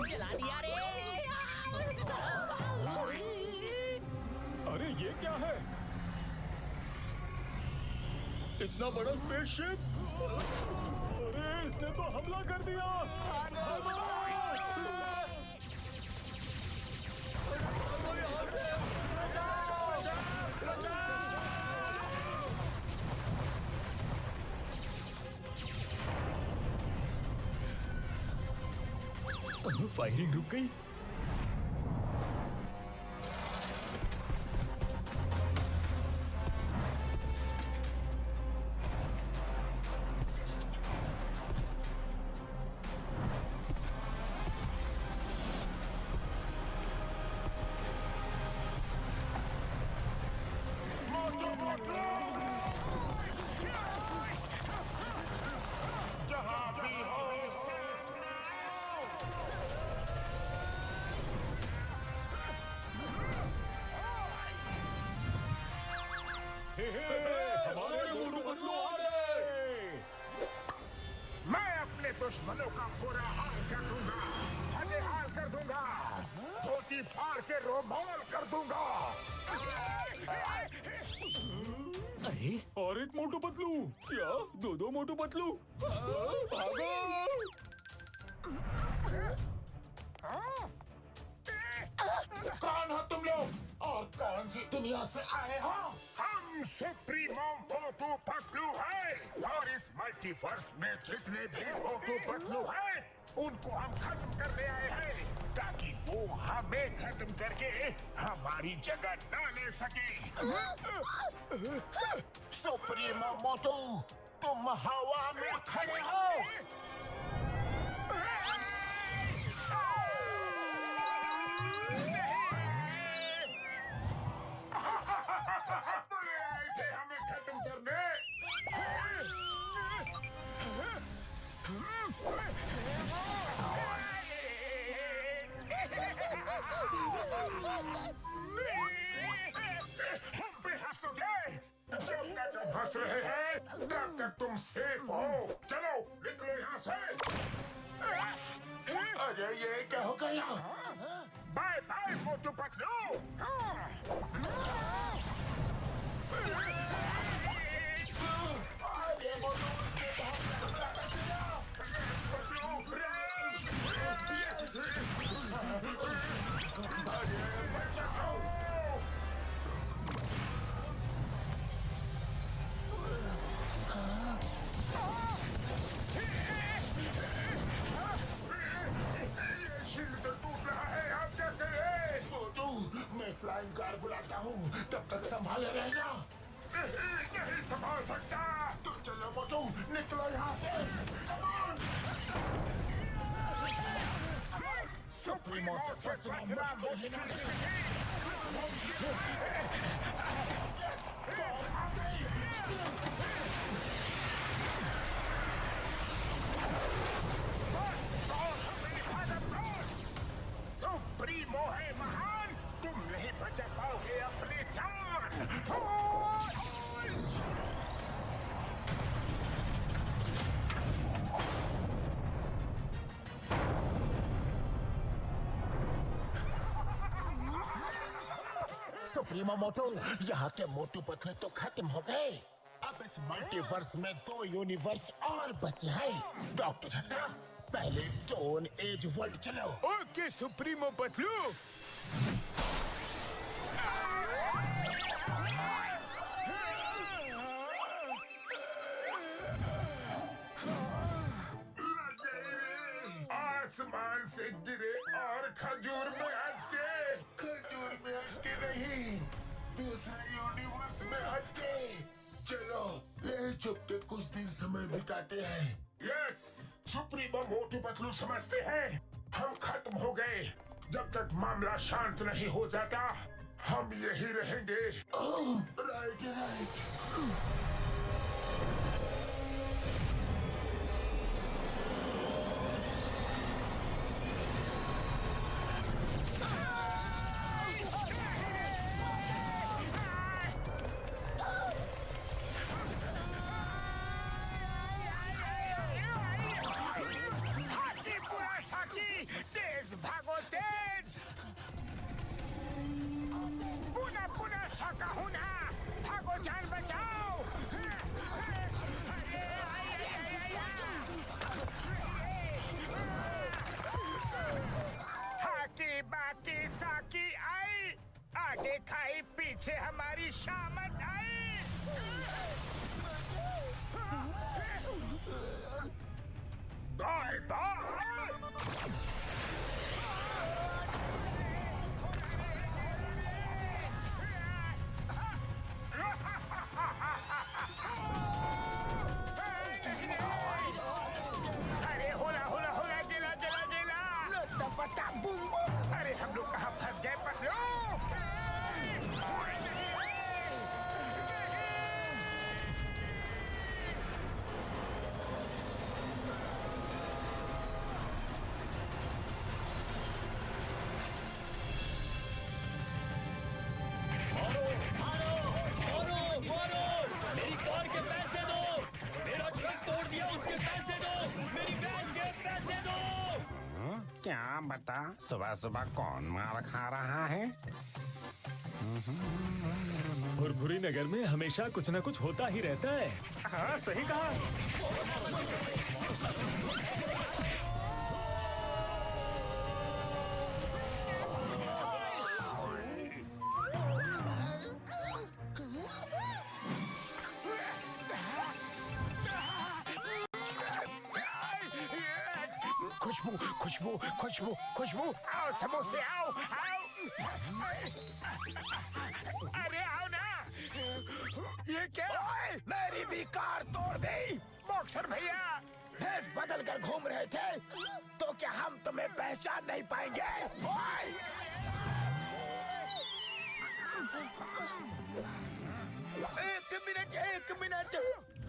जला दिया रे। अरे ये क्या है? इतना बड़ा स्पेसशिप! अरे इसने तो हमला कर दिया! फायरिंग रुक गई। जहाँ भी हो सामने आओ। हमारे मोटू पतलू आ गए। मैं अपने दुश्मनों का पूरा हाल कर दूंगा, फटे हाल कर दूंगा, धोती फाड़ के रोमाल कर दूंगा। अरे और एक मोटू पतलू? क्या दो मोटू पतलू? भागो! कौन हो तुम लोग और कौन सी दुनिया से आए हो? हम सुप्रीमो मोटू पतलू हैं और इस मल्टीवर्स में जितने भी मोटू पतलू हैं उनको हम खत्म करने आए हैं ताकि वो हमें खत्म करके हमारी जगह न ले सके। सुप्रीमो मोटू, तुम हवा में खड़े हो। आए थे हमें खत्म करने। हम पे हंसोगे? जब तक हम हंस रहे हैं तब तक तुम सेफ हो। चलो निकलो यहाँ से। अरे ये क्या हो गया? Bye bye Motu Patlu. अरे मोटू उसने तो हमला कर दिया। पतलू अरे बच्चा खाओ। शील्ड तो टूट रहा है, आप क्या करें? मोटू, मैं फ्लाइंग कार बुलाता हूँ, तब तक संभाले रहना। नहीं संभाल सकता। तो चलो मोटू, निकलो यहाँ से। सुप्रीमो से बचना मुश्किल है। यस, कॉल आ गई। सुप्रीमो है महान, तुम नहीं बचा पाओगे अपनी जान। सुप्रीमो मोटू, यहाँ के मोटू पतलू तो खत्म हो गए। अब इस मल्टीवर्स में 2 यूनिवर्स और बचे हैं। डॉक्टर झटका, पहले स्टोन एज वर्ल्ड चलो। Okay supremo Patlu. आसमान से गिरे और खजूर में अटके। खजूर में अटके नहीं, दूसरे यूनिवर्स में अटके। चलो ले चुप के कुछ दिन समय बिताते हैं। यस, सुप्रीमो मोटू पतलू समझते हैं हम खत्म हो गए। जब तक मामला शांत नहीं हो जाता हम यही रहेंगे। Right right. बाकी साकी आई, आगे खाई पीछे हमारी शामत आई। Bye bye. अरे होला होला होला, गिला गिला गिला, पता बूम बूम। अरे हम लोग कहाँ फंस गए पतलू? मेरी कार के पैसे दो, मेरा ट्रक तोड़ दिया उसके पैसे दो, मेरी वैन के पैसे दो। क्या बता, सुबह सुबह कौन मार खा रहा है? भुरभुरी नगर में हमेशा कुछ न कुछ होता ही रहता है। हाँ सही कहा। खुशबू खुशबू खुशबू खुशबू, आओ समोसे आओ आओ। अरे आओ ना। ये क्या? मेरी भी कार तोड़ दी। बॉक्सर भैया भेष बदल कर घूम रहे थे तो क्या हम तुम्हें पहचान नहीं पाएंगे? एक मिनट,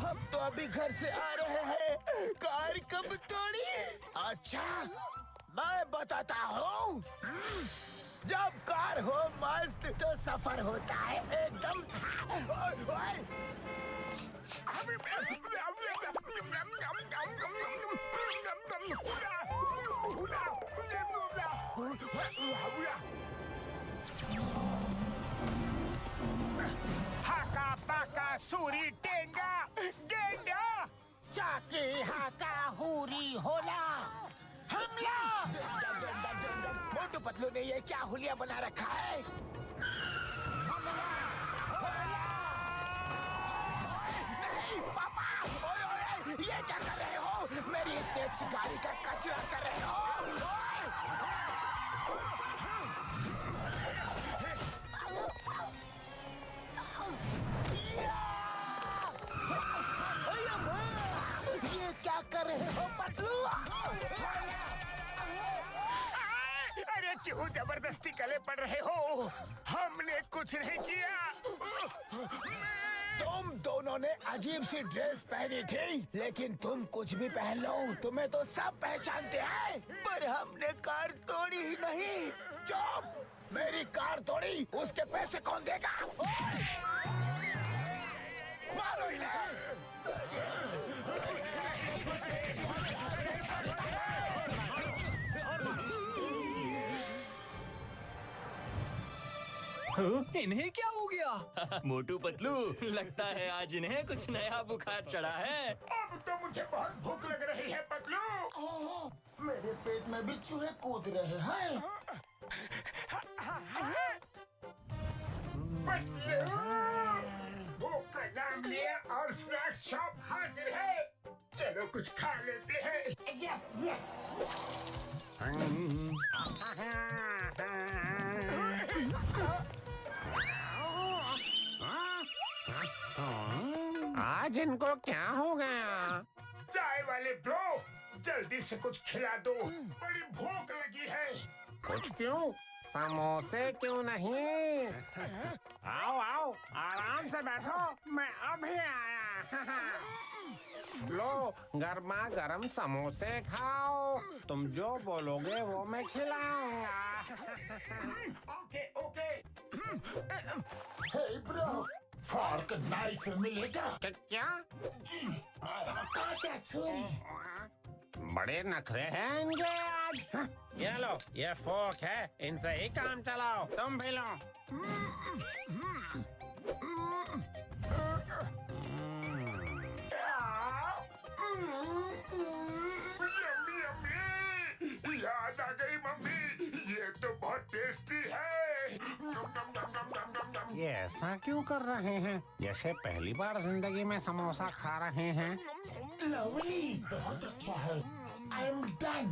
हम तो अभी घर से आ रहे हैं। कार कब तोड़ी? अच्छा मैं बताता हूँ। जब कार हो मस्त तो सफर होता है एकदम। हाका पाका सूरी टेंगा गेंडा, साकी हाका हुरी होला हमला। मोटू पतलू ने ये क्या हुलिया बना रखा है? नहीं पापा, ओए ओए, ये क्या कर रहे हो? मेरी इतनी अच्छी गाड़ी का कचरा कर रहे हो। ये क्या कर रहे हो पतलू? अरे क्यों जबरदस्ती गले पड़ रहे हो? हमने कुछ नहीं किया। तुम दोनों ने अजीब सी ड्रेस पहनी थी, लेकिन तुम कुछ भी पहन लो तुम्हें तो सब पहचानते हैं। पर हमने कार तोड़ी ही नहीं। चुप! मेरी कार तोड़ी, उसके पैसे कौन देगा? मारो इन्हें। इन्हें क्या हो गया? मोटू पतलू, लगता है आज इन्हें कुछ नया बुखार चढ़ा है। अब तो मुझे बहुत भूख लग रही है पतलू। मेरे पेट में भी चूहे कूद रहे हैं। पतलू, भूख का नाम लिया और स्नैक्स शॉप हाजिर है। चलो कुछ खा लेते हैं। Yes yes. आज इनको क्या हो गया? चाय वाले ब्रो, जल्दी से कुछ खिला दो, बड़ी भूख लगी है। कुछ क्यों? समोसे क्यों नहीं? आओ आओ, आराम से बैठो, मैं अभी आया। लो, गर्मा गर्म समोसे खाओ। तुम जो बोलोगे वो मैं खिलाऊंगा। Okay okay. Hey bro, fork knife मिलेगा? क्या? जी, काटा छुरी। बड़े नखरे हैं इनके आज। ये लो, ये फोक है, इनसे ही काम चलाओ। तुम भी लो। याद आ गई मम्मी, ये तो बहुत टेस्टी है। ये ऐसा क्यों कर रहे हैं जैसे पहली बार जिंदगी में समोसा खा रहे हैं? लवली, बहुत अच्छा है। I am done.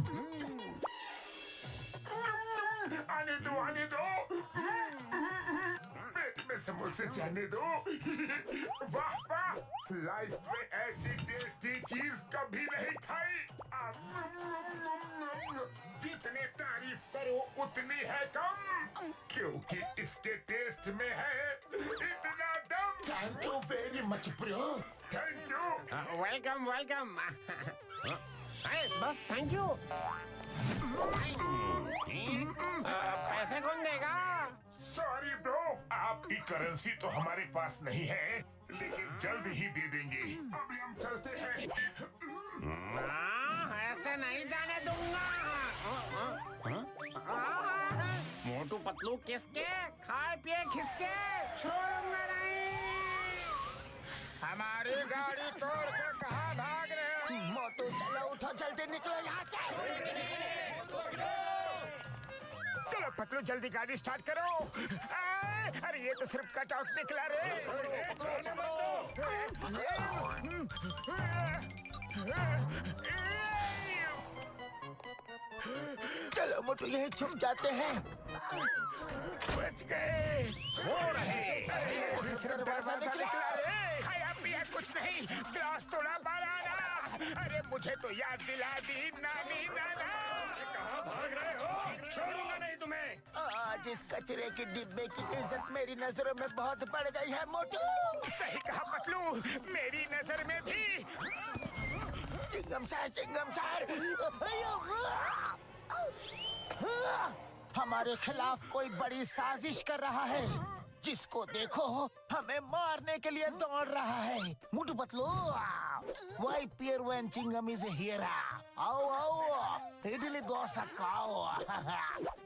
आने दो, आने दो। पेट में समोसे जाने दो। वाह वाह, लाइफ में ऐसी टेस्टी चीज कभी नहीं खाई। जितनी तारीफ करो उतनी है कम, क्योंकि इसके टेस्ट में है इतना दम। Thank you very much bro. Thank you. Welcome welcome. बस थैंक यू। पैसे कौन देगा? सॉरी ब्रो, आपकी करेंसी तो हमारे पास नहीं है, लेकिन जल्द ही दे देंगे। अभी हम चलते हैं। ऐसे नहीं जाने दूंगा। मोटू पतलू किसके, खाए पिए खिसके, छोड़ूंगा नहीं। हमारी गाड़ी तोड़ के कहाँ भाग रहे हो? मोटू चलो, उठो, जल्दी निकलो यहाँ से। चलो पतलू, जल्दी गाड़ी स्टार्ट करो। अरे ये तो सिर्फ कट आउट निकला रे। चलो मोटू, यही छुप जाते हैं। बच गए। वो रहे। ये तो सिर्फ दरवाजा निकला रे। खाया पिया कुछ नहीं, ग्लास तोड़ा बनाना। अरे मुझे तो याद दिला दी नानी नाना। कहाँ भाग रहे हो? छोड़ूंगा नहीं तुम्हें। आज इस कचरे के डिब्बे की इज्जत मेरी नजरों में बहुत बढ़ गई है मोटू। सही कहा पतलू, मेरी नजर में भी। चिंगम सर। हमारे खिलाफ कोई बड़ी साजिश कर रहा है। जिसको देखो हमें मारने के लिए दौड़ रहा है। Motu Patlu, why fear when Chingum is here. आओ, इडली डोसा खाओ।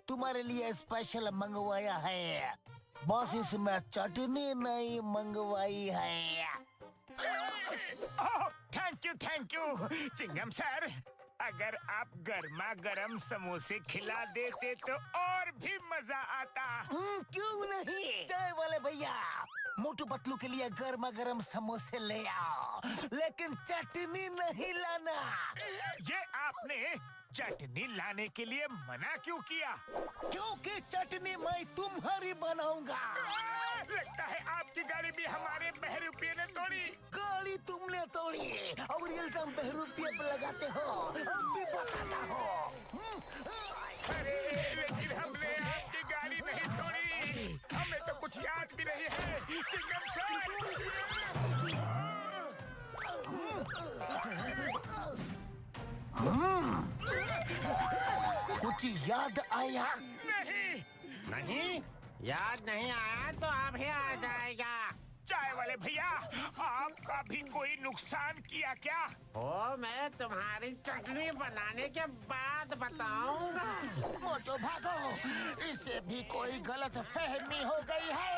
तुम्हारे लिए स्पेशल मंगवाया है। बस इसमें चटनी नहीं मंगवाई है। Thank you chewing gum sir. अगर आप गर्मा गर्म समोसे खिला देते तो और भी मजा आता। क्यों नहीं? चाय वाले भैया, मोटू पतलू के लिए गर्मा गर्म समोसे ले आओ, लेकिन चटनी नहीं लाना। ये आपने चटनी लाने के लिए मना क्यों किया? क्योंकि चटनी मैं तुम्हारी बनाऊंगा। लगता है आपकी गाड़ी भी हमारे बहरूपिये ने तोड़ी। गाड़ी तुमने तोड़ी और इल्जाम बहरूपिये पे लगाते हो। अब भी बताता हो। अरे लेकिन हमने आपकी गाड़ी नहीं तोड़ी। हमें तो कुछ याद भी नहीं है। चिंगम कुछ याद आया? नहीं, याद नहीं आया तो अभी आ जाएगा। चाय वाले भैया, आपका भी कोई नुकसान किया क्या? वो मैं तुम्हारी चटनी बनाने के बाद बताऊंगा। मोटो भागो, इसे भी कोई गलत फहमी हो गई है।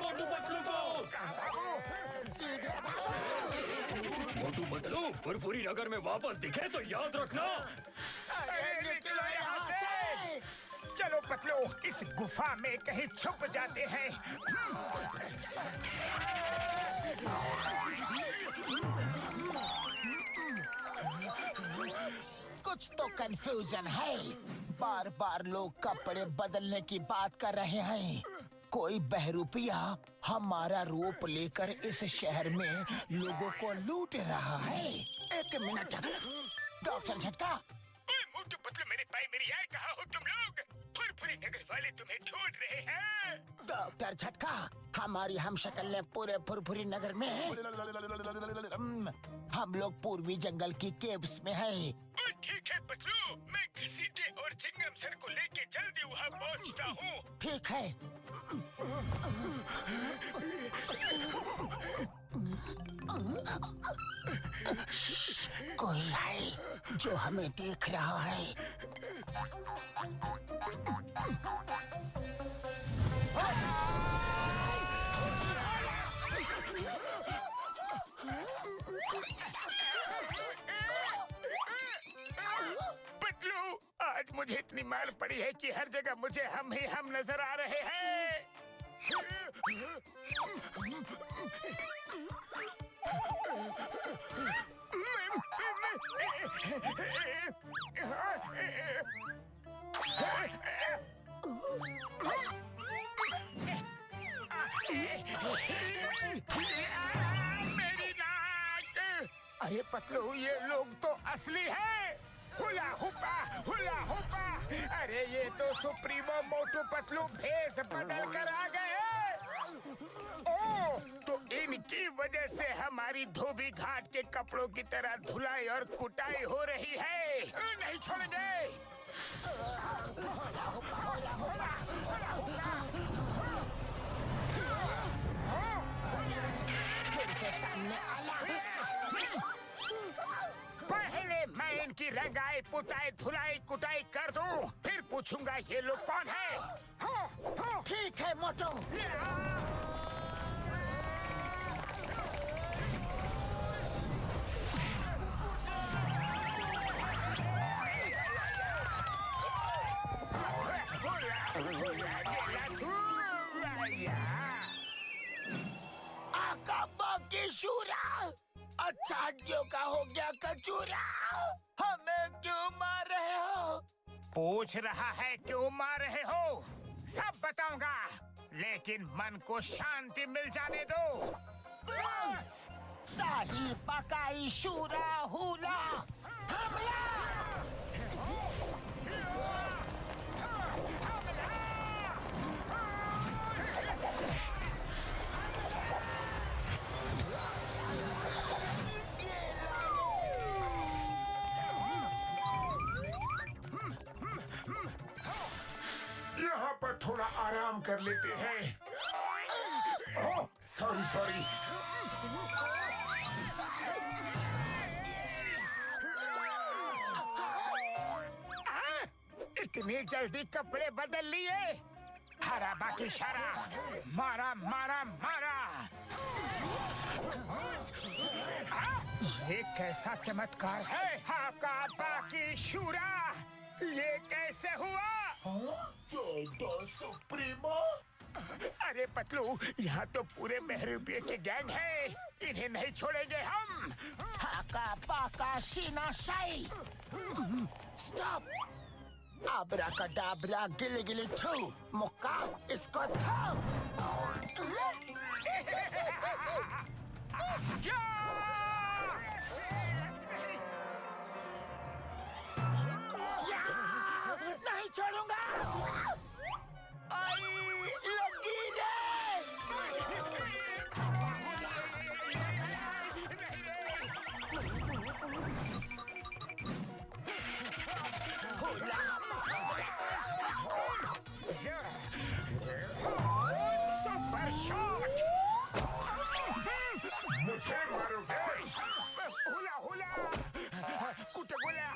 मोटू पतलू को। सीधे भागो। मोटू पतलू फुरफुरी नगर में वापस दिखे तो याद रखना। अरे निकलो यहाँ से। चलो पतलू, इस गुफा में कहीं छुप जाते हैं। कुछ तो कंफ्यूजन है। बार बार लोग कपड़े बदलने की बात कर रहे हैं। कोई बहरूपिया हमारा रूप लेकर इस शहर में लोगों को लूट रहा है। एक मिनट, डॉक्टर झटका। मोटू पतलू, मेरे भाई मेरी यार, कहाँ हो तुम लोग? फुरफुरी नगर वाले तुम्हें ढूंढ रहे हैं। डॉक्टर झटका, हमारी हमशक्ल ने पूरे फुरफुरी नगर में हम लोग पूर्वी जंगल की केव्स में है। ठीक है पतलू, मैं घसीटे और चिंगम सर को लेके जल्दी वहाँ पहुँचता हूँ। ठीक है। कोई है जो हमें देख रहा है। मुझे इतनी मार पड़ी है कि हर जगह मुझे हम ही हम नजर आ रहे हैं। मेरी नाक! अरे पतलू, ये लोग तो असली है। Hula हुपा, hula हुपा। अरे ये तो सुप्रीमो मोटू पतलू भेष बदल कर आ गए हैं। ओ, तो इनकी वजह से हमारी धोबी घाट के कपड़ों की तरह धुलाई और कुटाई हो रही है। नहीं छोड़ेंगे। फिर से सामने आया। पहले मैं इनकी रंगाई पुताई धुलाई कुटाई कर दूं, फिर पूछूंगा ये लोग कौन है। ठीक है मोटू। आका बाकी शूरा, अच्छा हड्डियों का हो गया कचूरा। हमें क्यों मार रहे हो? पूछ रहा है क्यों मार रहे हो? सब बताऊंगा, लेकिन मन को शांति मिल जाने दो। शाही पकाई शूरा हुला हमला। यहाँ पर थोड़ा आराम कर लेते हैं। ओह, सॉरी सॉरी। इतनी जल्दी कपड़े बदल लिए? हरा बाकी शरा, मारा मारा मारा। ये कैसा चमत्कार है? हाका बाकी शूरा, ये कैसे हुआ? सुप्रीमो। अरे पतलू, यहाँ तो पूरे महरूपिये के गैंग है, इन्हें नहीं छोड़ेंगे हम। हाका पाका शीना शाई। स्टॉप। आबरा का डाबरा गिले गिले छू मुक्का इसको थो। नहीं छोड़ूंगा। आई लगी रे। Super shot. मुझे मारोगे? हुला हुला, कुटे गुला।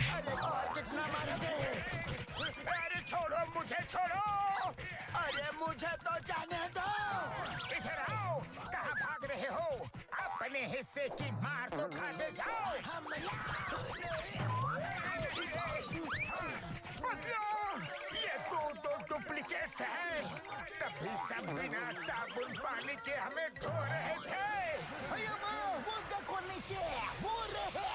अरे और कितना मारोगे? अरे छोड़ो मुझे, छोड़ो। अरे मुझे तो जाने दो। इधर आओ, कहाँ भाग रहे हो? अपने हिस्से की मार तो खाते जाओ। ये तो डुप्लीकेट्स हैं। तभी सब बिना साबुन पानी के हमें धो रहे थे। वो देखो नीचे, वो रहे।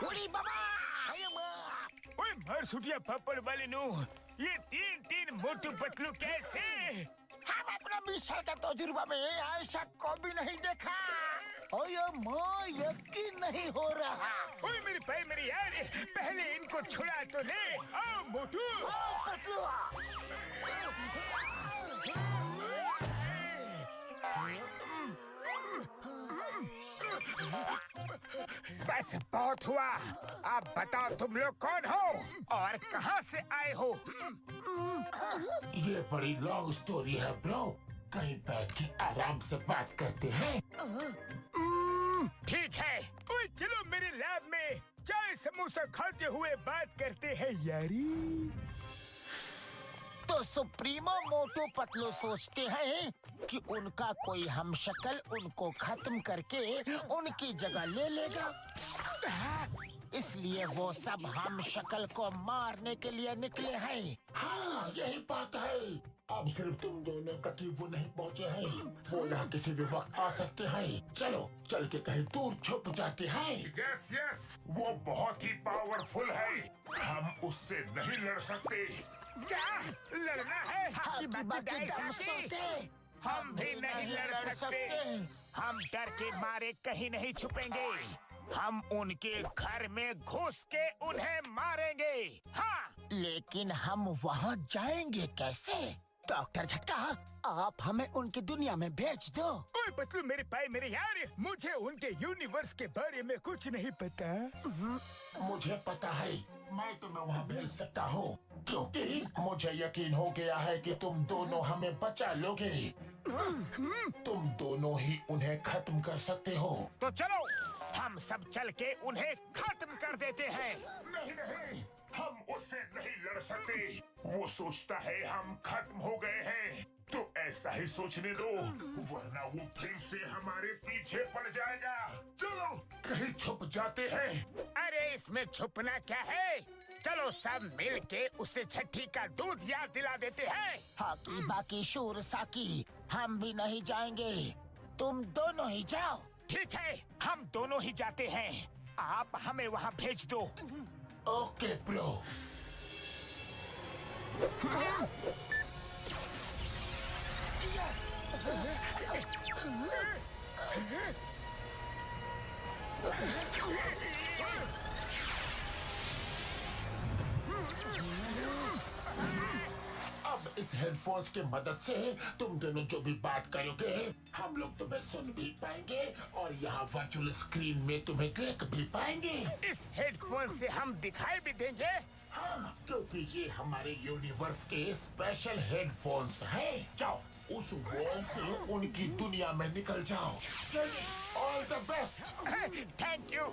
उड़ी बाबा। ओए मर सुटिया पप्पड़ वाले नु, ये तीन मोटू पतलू कैसे? हम अपना 20 साल का तजुर्बा में ऐसा कभी नहीं देखा। ओए माँ, यकीन नहीं हो रहा। ओए मेरी भाई, मेरी यार, पहले इनको छुड़ा तो ले। आओ मोटू। पतलू। बस बहुत हुआ। अब बताओ तुम लोग कौन हो और कहाँ से आए हो? ये बड़ी लॉन्ग स्टोरी है ब्रो। कहीं बैठ के आराम से बात करते हैं। ठीक है। ओए चलो मेरे लैब में चाय समोसा खाते हुए बात करते हैं यारी। तो सुप्रीमो मोटू पतलू सोचते हैं कि उनका कोई हमशक्ल उनको खत्म करके उनकी जगह ले लेगा, इसलिए वो सब हमशक्ल को मारने के लिए निकले हैं। हाँ, यही बात है। अब सिर्फ तुम दोनों तक ही वो नहीं पहुँचे हैं। वो यहाँ किसी भी वक्त आ सकते हैं। चलो चल के कहीं दूर छुप जाते हैं। यस यस, वो बहुत ही पावरफुल है, हम उससे नहीं लड़ सकते। क्या लड़ना है? हाथी बाकी दम सोते हम भी नहीं लड़ सकते। हम डर के मारे कहीं नहीं छुपेंगे। हम उनके घर में घुस के उन्हें मारेंगे। हाँ, लेकिन हम वहाँ जाएंगे कैसे? डॉक्टर झटका, आप हमें उनकी दुनिया में भेज दो। ओए पतलू मेरे भाई मेरे यार, मुझे उनके यूनिवर्स के बारे में कुछ नहीं पता। मुझे पता है, मैं तुम्हें वहाँ भेज सकता हूँ, क्योंकि मुझे यकीन हो गया है कि तुम दोनों हमें बचा लोगे। तुम दोनों ही उन्हें खत्म कर सकते हो। तो चलो हम सब चल के उन्हें खत्म कर देते हैं। नहीं नहीं, हम उससे नहीं लड़ सकते। वो सोचता है हम खत्म हो गए हैं, तो ऐसा ही सोचने दो, वरना वो फिर से हमारे पीछे पड़ जाएगा। चलो कहीं छुप जाते हैं। अरे इसमें छुपना क्या है? चलो सब मिल के उसे छठी का दूध याद दिला देते हैं। हाकी बाकी शूर साकी, हम भी नहीं जाएंगे, तुम दोनों ही जाओ। ठीक है, हम दोनों ही जाते हैं, आप हमें वहाँ भेज दो। Okay bro. अब इस हेडफोन्स की मदद से तुम दोनों जो भी बात करोगे हम लोग तुम्हें सुन भी पाएंगे और यहाँ वर्चुअल स्क्रीन में तुम्हें देख भी पाएंगे। इस हेडफोन से हम दिखाई भी देंगे। हाँ, क्योंकि ये हमारे यूनिवर्स के स्पेशल हेडफोन्स हैं। जाओ उस वॉल से उनकी दुनिया में निकल जाओ। All the best. Thank you.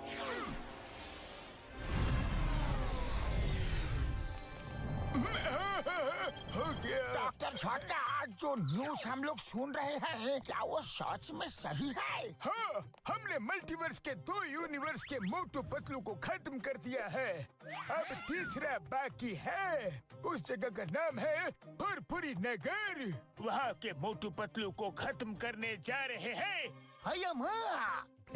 Doctor झटका, आज जो न्यूज हम लोग सुन रहे हैं क्या वो सच में सही है? हाँ, हमने मल्टीवर्स के 2 यूनिवर्स के मोटू पतलू को खत्म कर दिया है। अब तीसरा बाकी है। उस जगह का नाम है फुरफुरी नगर। वहाँ के मोटू पतलू को खत्म करने जा रहे हैं।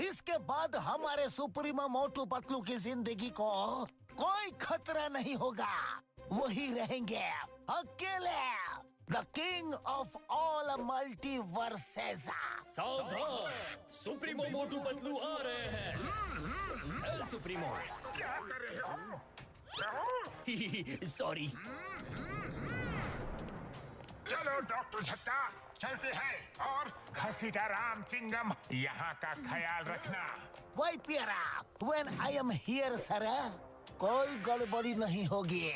इसके बाद हमारे सुप्रीमो मोटू पतलू की जिंदगी को कोई खतरा नहीं होगा। वही रहेंगे अकेले, the king of all multiverses. सावधान, सुप्रीमो मोटू पतलू आ रहे हैं। L supremo. क्या कर रहे हो? सॉरी। चलो डॉक्टर झटका, चलते हैं। और घसीटा राम चिंगम, यहाँ का ख्याल रखना। वही प्यारा, when I am here sir, कोई गड़बड़ी नहीं होगी।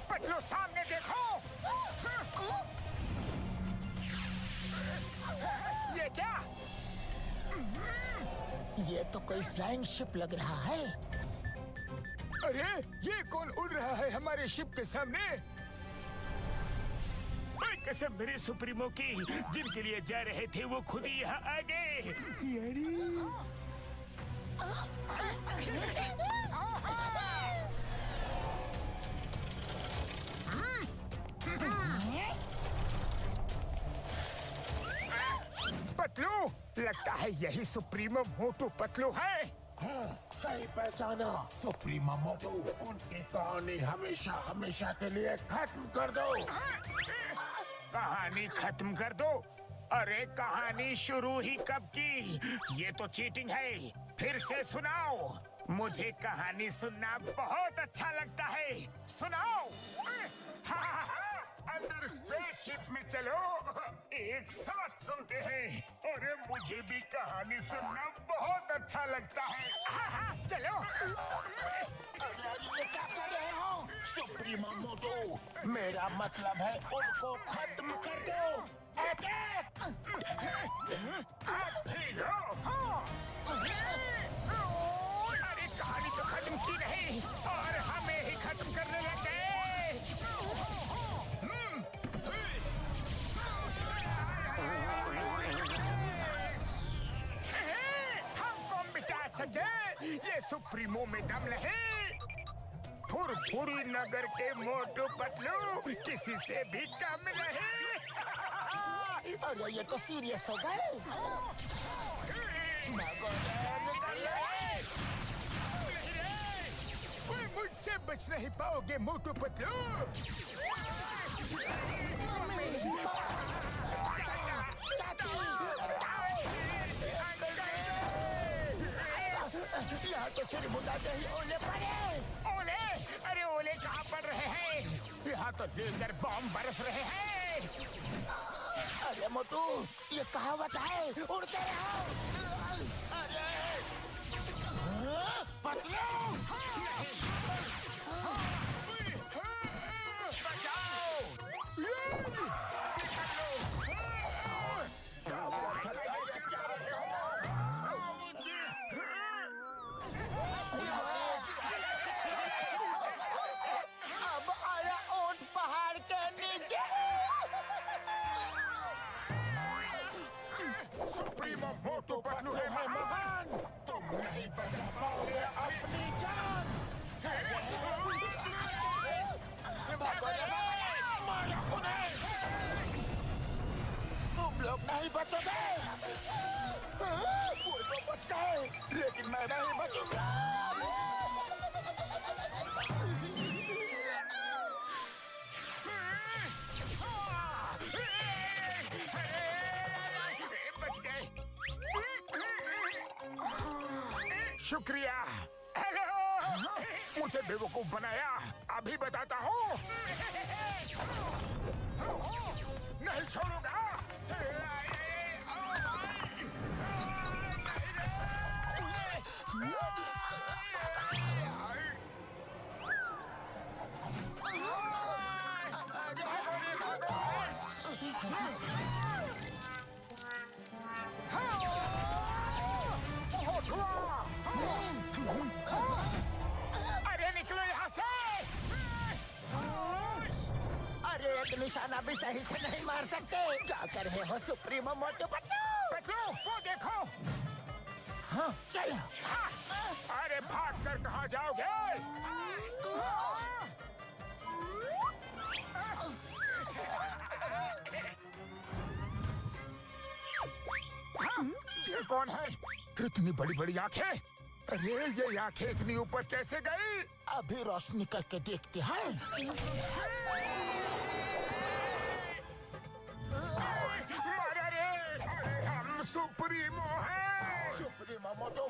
पतलू सामने देखो। ये क्या? ये तो कोई फ्लाइंग शिप लग रहा है। अरे ये कौन उड़ रहा है हमारे शिप के सामने? कसम मेरे सुप्रीमो की, जिनके लिए जा रहे थे वो खुद ही यहाँ आ गए। पतलू, लगता है यही सुप्रीमो मोटू पतलू है। हाँ, सही पहचाना। सुप्रीमो मोटू, उनकी कहानी हमेशा हमेशा के लिए खत्म कर दो। कहानी खत्म कर दो? अरे कहानी शुरू ही कब की? ये तो चीटिंग है। फिर से सुनाओ, मुझे कहानी सुनना बहुत अच्छा लगता है। सुनाओ। अंदर स्पेसशिप में चलो, एक साथ सुनते हैं। अरे मुझे भी कहानी सुनना बहुत अच्छा लगता है। हाँ, चलो। अरे ये क्या कर रहे हो सुप्रीमो मोटो? मेरा मतलब है उनको खत्म कर दो। अटैक! आप भी लो। अरे कहानी तो खत्म की नहीं और हमें ही खत्म करने लग गए। हमको मिटा सके ये सुप्रीमो में दम नहीं। फुरफुरी नगर के मोटू पतलू किसी से भी कम नहीं। अरे ये तो सीरियस हो गए। कोई मुझसे बच नहीं पाओगे मोटू पतलू। यहाँ तो सिर बुलाते ही ओले पड़े। ओले? अरे ओले कहाँ पड़ रहे हैं? यहाँ तो लेजर बॉम्ब बरस रहे हैं। अरे मोटू ये कहावत है, उड़ते रहो। अरे पतलू अब आया ऊंट पहाड़ के नीचे। सुप्रीमो मोटू पतलू है महान। तुम नहीं बचा पाओगे अपनी जान। मारो उन्हें। तुम लोग नहीं बचोगे। वो तो बच गए लेकिन मैं नहीं बचूंगा। बच गए। शुक्रिया। हेलो, मुझे बेवकूफ बनाया। अभी बताता हूँ। नहीं छोड़ूंगा। अरे निकलो यहाँ से। अरे एक निशाना भी सही से नहीं मार सकते। क्या कर रहे हो सुप्रीमो मोटू पतलू? पतलू वो देखो। हाँ चलो। अरे भाग कर कहाँ जाओगे? ये कौन है? इतनी बड़ी बड़ी आंखें। अरे ये आंखें इतनी ऊपर कैसे गई? अभी रोशनी करके देखते हैं। अरे हम सुप्रीमो हैं। सुप्रीमो मोटू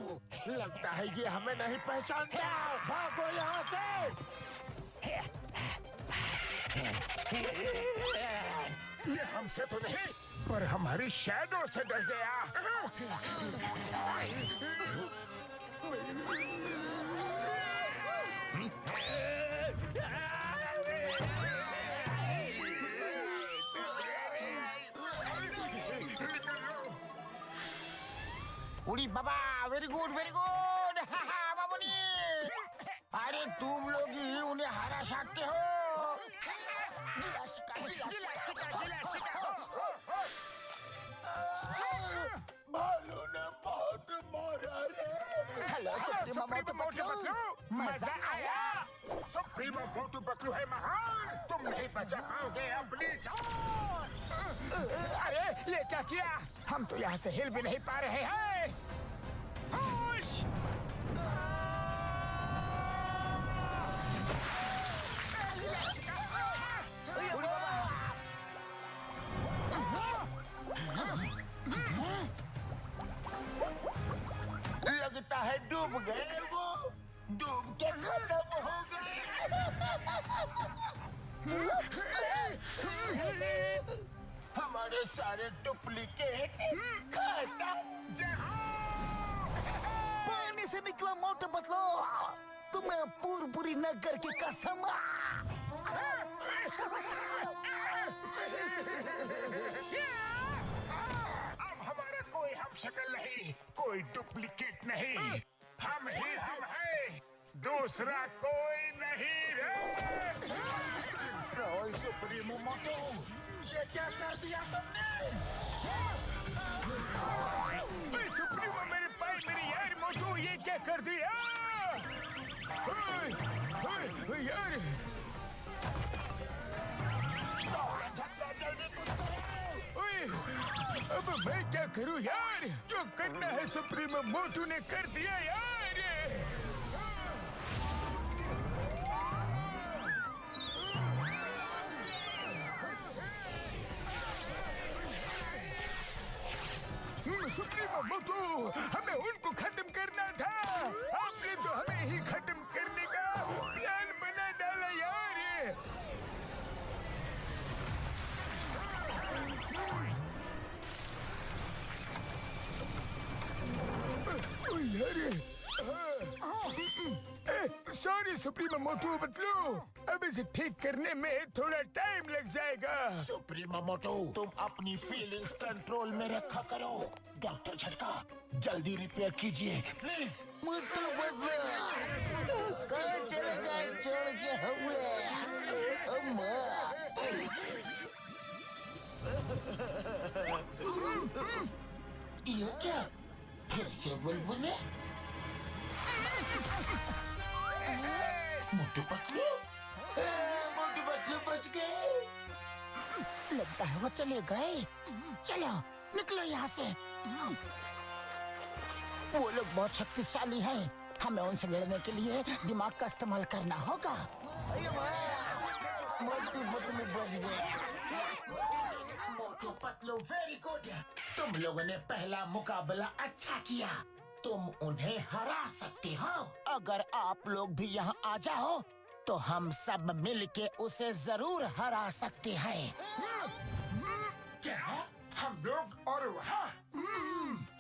लगता है ये हमें नहीं पहचानता। भागो यहाँ से। ये हमसे तो नहीं पर हमारी शैडो से डर गया। उड़ी बाबा वेरी गुड बाबूनी। अरे तुम लोग ही उन्हें हरा सकते हो। भालू ने बहुत मारा रे। Hello supremo Motu Patlu. मजा आया। सुप्रीमो मोटू पतलू है महान। तुम नहीं बचा पाओगे अपनी जान। अरे ये क्या किया? हम तो यहाँ से हिल भी नहीं पा रहे हैं। होश! लगता है डूब गए वो। डूब के खत्म हो गए। हमारे सारे डुप्लीकेट खत्म। पानी से निकला मोटू पतलू, तुम्हें पूरी नगर की कसम। अब हमारा कोई हम शक्ल नहीं, कोई डुप्लीकेट नहीं, हम ही हम हैं, दूसरा कोई नहीं रे। ट्रोल सुप्रीमो मोटू, ये क्या कर दिया तुमने? सुप्रीमो मेरे भाई, मेरे यार मोटू, ये क्या कर दिया? यार जल्दी कुछ करो। अब मैं क्या करूं यार? जो करना है सुप्रीमो मोटू ने कर दिया यार। सुप्रीमो मोटू, हमें उनको खत्म करना था। आपने तो हमें ही खत्म करने का प्लान बना डाला यार। सॉरी सुप्रीमो मोटू पतलू, अब इसे ठीक करने में थोड़ा टाइम लग जाएगा। सुप्रीमो मोटू, तुम अपनी फीलिंग्स कंट्रोल में रखा करो। डॉक्टर झटका, जल्दी रिपेयर कीजिए प्लीज। मोटू पतलू कहाँ चले गए छोड़ के हमें? अम्मा, ये क्या फिर से बुलबुले? मोटू पतलू बच गए। लगता है वो चले गए। चलो निकलो यहाँ से। वो लोग बहुत शक्तिशाली हैं, हमें उनसे लड़ने के लिए दिमाग का इस्तेमाल करना होगा। मोटू पतलू बच गए। Motu Patlu very good. तुम लोगों ने पहला मुकाबला अच्छा किया, तुम उन्हें हरा सकते हो। अगर आप लोग भी यहाँ आ जाओ तो हम सब मिलके उसे जरूर हरा सकते हैं। क्या हम लोग और वहाँ?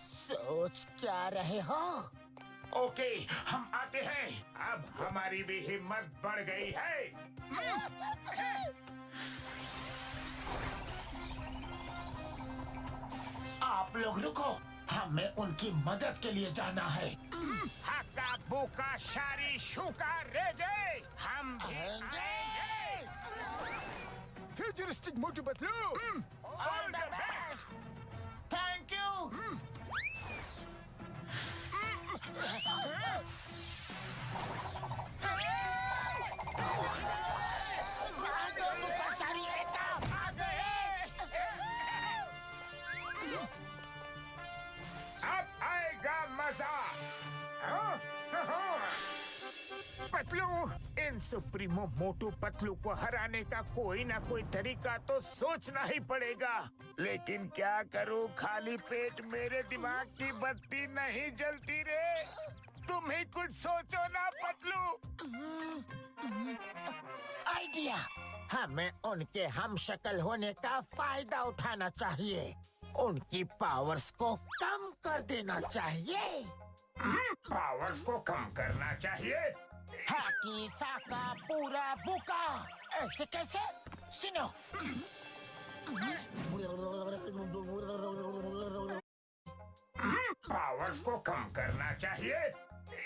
सोच क्या रहे हो? ओके, हम आते हैं। अब हमारी भी हिम्मत बढ़ गई है। आप लोग रुको, हमें उनकी मदद के लिए जाना है। हक्का बुका शारी शुका रे दे, हम भी आएंगे। Futuristic Motu Patlu, all the best. Thank you. अब आएगा मजा। पतलू, इन सुप्रीमो मोटू पतलू को हराने का कोई ना कोई तरीका तो सोचना ही पड़ेगा। लेकिन क्या करूं, खाली पेट मेरे दिमाग की बत्ती नहीं जलती रे। तुम ही कुछ सोचो ना पतलू। आइडिया, हमें उनके हम शक्ल होने का फायदा उठाना चाहिए। उनकी पावर्स को कम कर देना चाहिए। पावर्स को कम करना चाहिए? हाकी साका पूरा बुका, ऐसे कैसे? सुनो, पावर्स को कम करना चाहिए?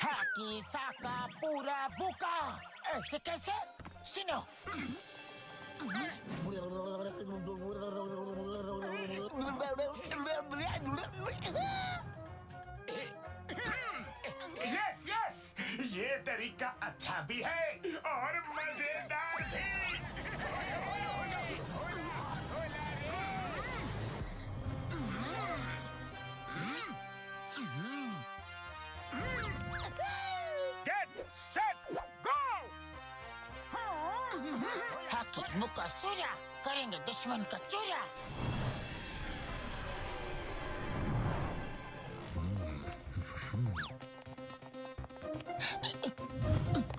हाकी साका पूरा बुका, ऐसे कैसे? सुनो, यस यस, ये तरीका अच्छा भी है और मजेदार भी। Get set go। हाकी बुका सूर्या, करेंगे दुश्मन का चूरा।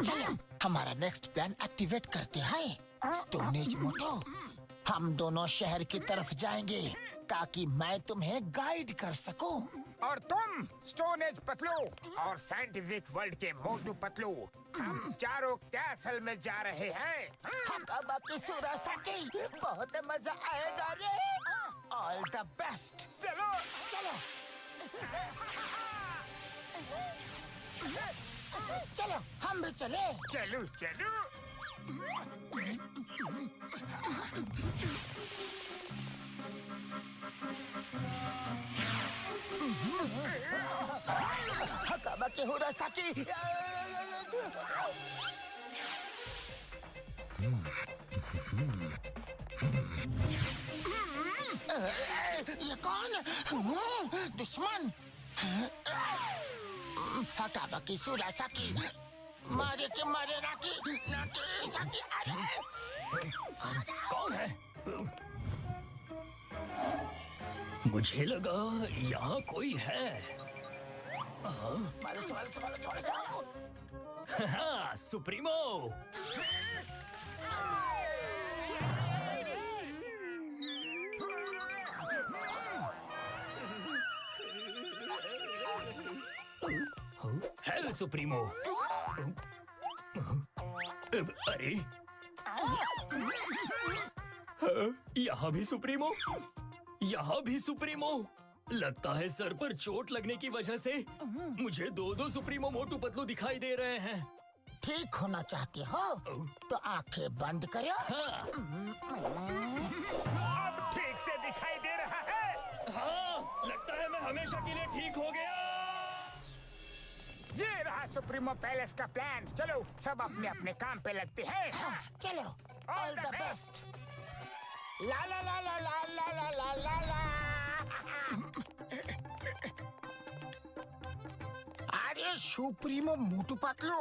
चलो, हमारा नेक्स्ट प्लान एक्टिवेट करते हैं। स्टोनेज मोटो, हम दोनों शहर की तरफ जाएंगे ताकि मैं तुम्हें गाइड कर सकूं। और तुम स्टोन एज पतलू और साइंटिफिक वर्ल्ड के मोटू पतलू, हम चारों कैसल में जा रहे हैं। हकाबाकी सुरासाकी, बहुत मजा आएगा रे। All the best. चलो चलो चलो, हम भी चले। चलो चलो। हकाबाकी हुरासाकी। ये कौन? दुश्मन। हकाबाकी सुरासाकी, मारे के मारे नाकी नाकी साकी। अरे कौन है? मुझे लगा यहाँ कोई है। मारो मारो मारो मारो। हाँ, सुप्रीमो। Hello supremo. अरे यहाँ भी सुप्रीमो, यहाँ भी सुप्रीमो। लगता है सर पर चोट लगने की वजह से मुझे दो सुप्रीमो मोटू पतलू दिखाई दे रहे हैं। ठीक होना चाहते हो तो आंखें बंद करो। हाँ, अब ठीक से दिखाई दे रहा है। हाँ, लगता है मैं हमेशा के लिए ठीक हो गया। ये रहा सुप्रीमो पैलेस का प्लान। चलो सब अपने अपने काम पे लगते हैं। चलो, ऑल द बेस्ट। ला ला ला ला ला ला ला ला ला। अरे सुप्रीमो मोटू पतलू,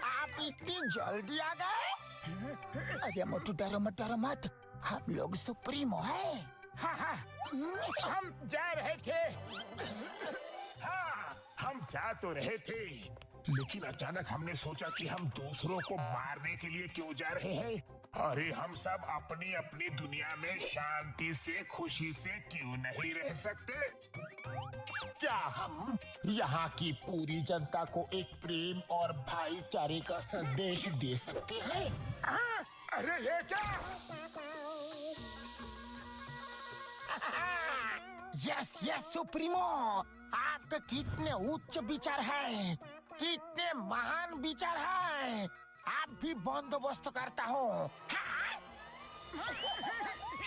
आप इतनी जल्दी आ गए? अरे मोटू डरो मत, हम लोग सुप्रीमो हैं। हाँ हाँ, हम जा रहे थे। हाँ, हम जा तो रहे थे, लेकिन अचानक हमने सोचा कि हम दूसरों को मारने के लिए क्यों जा रहे हैं। अरे हम सब अपनी अपनी दुनिया में शांति से खुशी से क्यों नहीं रह सकते? क्या हम यहाँ की पूरी जनता को एक प्रेम और भाईचारे का संदेश दे सकते हैं? हाँ, अरे ये क्या? यस सुप्रीमो, आपके कितने उच्च विचार हैं, कितने महान विचार हैं। आप भी बंदोबस्त करता हूँ।